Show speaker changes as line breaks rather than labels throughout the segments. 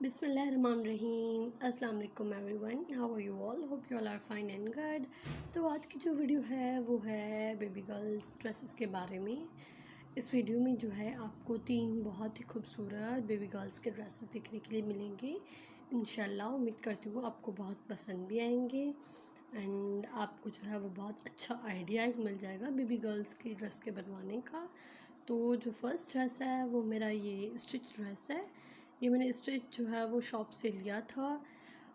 बिस्मिल्लाहिर्रहमानिर्रहीम। अस्सलाम वालेकुम everyone, how are you all? Hope you all are fine and good. तो आज की जो वीडियो है वो है बेबी गर्ल्स ड्रेसेस के बारे में। इस वीडियो में जो है आपको 3 बहुत ही खूबसूरत बेबी गर्ल्स के ड्रेसेस देखने के लिए मिलेंगे। इंशाल्लाह उम्मीद करती हूँ आपको बहुत पसंद भी आएंगे एंड आपको जो है वो बहुत अच्छा आइडिया मिल जाएगा बेबी गर्ल्स की ड्रेस के बनवाने का। तो जो फर्स्ट ड्रेस है वो मेरा ये स्टिच ड्रेस है। ये मैंने स्टिच जो है वो शॉप से लिया था,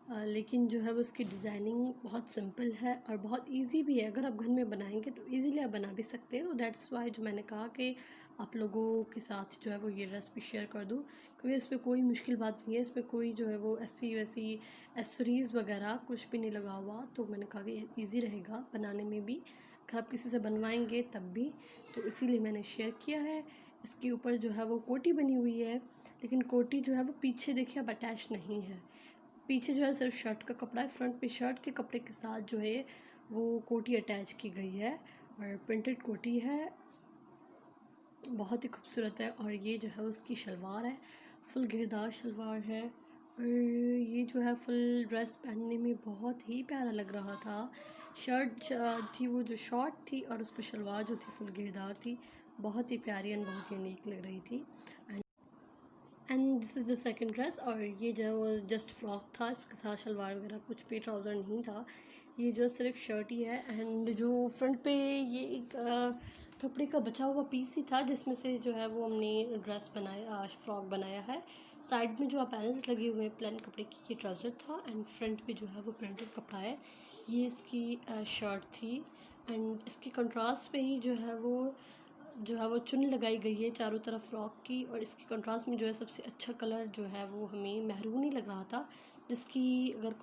लेकिन जो है वो उसकी डिज़ाइनिंग बहुत सिंपल है और बहुत इजी भी है। अगर आप घर में बनाएंगे तो इजीली आप बना भी सकते हैं। तो दैट्स वाई जो मैंने कहा कि आप लोगों के साथ जो है वो ये ड्रेस भी शेयर कर दूँ, क्योंकि इसमें कोई मुश्किल बात नहीं है। इसमें कोई जो है वो ऐसी वैसी एसेसरीज़ वगैरह कुछ भी नहीं लगा हुआ। तो मैंने कहा कि ईज़ी रहेगा बनाने में भी, अगर आप किसी से बनवाएंगे तब भी। तो इसीलिए मैंने शेयर किया है। इसके ऊपर जो है वो कोटी बनी हुई है, लेकिन कोटी जो है वो पीछे देखिए अब अटैच नहीं है। पीछे जो है सिर्फ शर्ट का कपड़ा है, फ्रंट पे शर्ट के कपड़े के साथ जो है वो कोटी अटैच की गई है और प्रिंटेड कोटी है, बहुत ही खूबसूरत है। और ये जो है उसकी शलवार है, फुल घेरदार शलवार है और ये जो है फुल ड्रेस पहनने में बहुत ही प्यारा लग रहा था। शर्ट थी वो जो शॉर्ट थी और उस पर शलवार जो थी फुल घेरदार थी, बहुत ही प्यारी एंड बहुत ही यूनिक लग रही थी। And this is the second dress. और ये जो जस्ट फ्रॉक था, इसके साथ शलवार वगैरह कुछ भी ट्राउज़र नहीं था, ये जो सिर्फ शर्ट ही है। एंड जो फ्रंट पे ये एक कपड़े का बचा हुआ पीस ही था, जिसमें से जो है वो हमने ड्रेस बनाया, फ्रॉक बनाया है। साइड में जो पैनल्स लगे हुए हैं प्लेन कपड़े की, ये ट्राउज़र था एंड फ्रंट पे जो है वो प्रिंटेड कपड़ा है, ये इसकी शर्ट थी। एंड इसके कंट्रास्ट पे ही जो है वो चुन लगाई गई है चारों तरफ फ्रॉक की। और इसके कंट्रास्ट में जो है सबसे अच्छा कलर जो है वो हमें मैरून ही लग रहा था, जिसकी अगर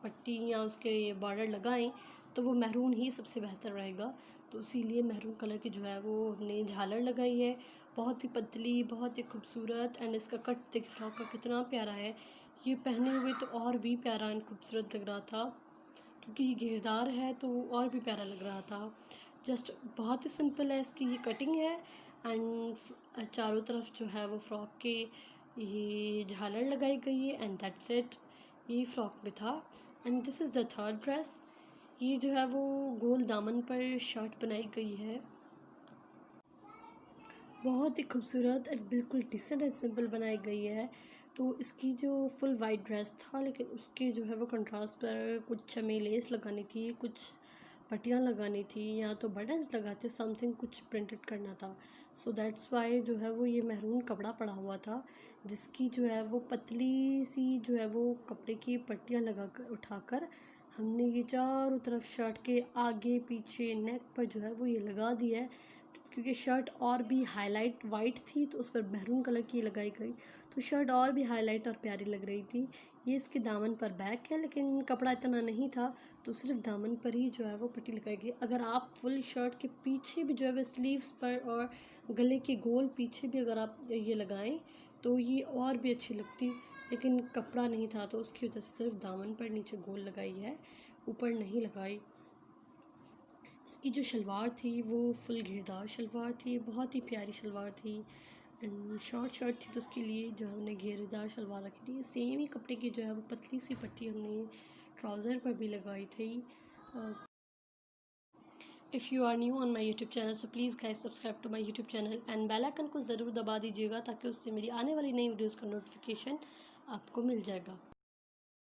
पट्टी या उसके बॉर्डर लगाएं तो वो मैरून ही सबसे बेहतर रहेगा। तो इसीलिए मैरून कलर की जो है वो हमने झालर लगाई है, बहुत ही पतली, बहुत ही खूबसूरत। एंड इसका कट देखिए फ्रॉक का कितना प्यारा है। ये पहने हुए तो और भी प्यारा एंड खूबसूरत लग रहा था, क्योंकि ये घेरदार है तो और भी प्यारा लग रहा था। जस्ट बहुत ही सिंपल है इसकी ये कटिंग है एंड चारों तरफ जो है वो फ्रॉक के ये झालर लगाई गई है एंड दैट्स इट। ये फ्रॉक में था। And this is the third dress. ये जो है वो गोल दामन पर शर्ट बनाई गई है, बहुत ही खूबसूरत और बिल्कुल डिसेंट एंड सिंपल बनाई गई है। तो इसकी जो फुल वाइट ड्रेस था, लेकिन उसके जो है वो कंट्रास्ट पर कुछ हमें लेस लगानी थी, कुछ पट्टियाँ लगानी थी, या तो बटन्स लगाते, समथिंग कुछ प्रिंटेड करना था। सो दैट्स वाई जो है वो ये मैरून कपड़ा पड़ा हुआ था, जिसकी जो है वो पतली सी जो है वो कपड़े की पट्टियाँ लगा कर उठाकर हमने ये चारों तरफ शर्ट के आगे पीछे नेक पर जो है वो ये लगा दिया है। क्योंकि शर्ट और भी हाईलाइट वाइट थी तो उस पर मैरून कलर की लगाई गई, तो शर्ट और भी हाईलाइट और प्यारी लग रही थी। ये इसके दामन पर बैक है, लेकिन कपड़ा इतना नहीं था तो सिर्फ दामन पर ही जो है वो पट्टी लगाई गई। अगर आप फुल शर्ट के पीछे भी जो है वो स्लीव्स पर और गले के गोल पीछे भी अगर आप ये लगाएं तो ये और भी अच्छी लगती, लेकिन कपड़ा नहीं था तो उसकी वजह से सिर्फ दामन पर नीचे गोल लगाई है, ऊपर नहीं लगाई। इसकी जो शलवार थी वो फुल घेरदार शलवार थी, बहुत ही प्यारी शलवार थी एंड शॉर्ट शर्ट थी, तो उसके लिए जो हमने घेरेदार शलवार रखी थी। सेम ही कपड़े की जो है वो पतली सी पट्टी हमने ट्राउज़र पर भी लगाई थी। If you are new on my YouTube channel so please guys subscribe to my YouTube channel and bell icon को ज़रूर दबा दीजिएगा, ताकि उससे मेरी आने वाली नई वीडियोज़ का नोटिफिकेशन आपको मिल जाएगा।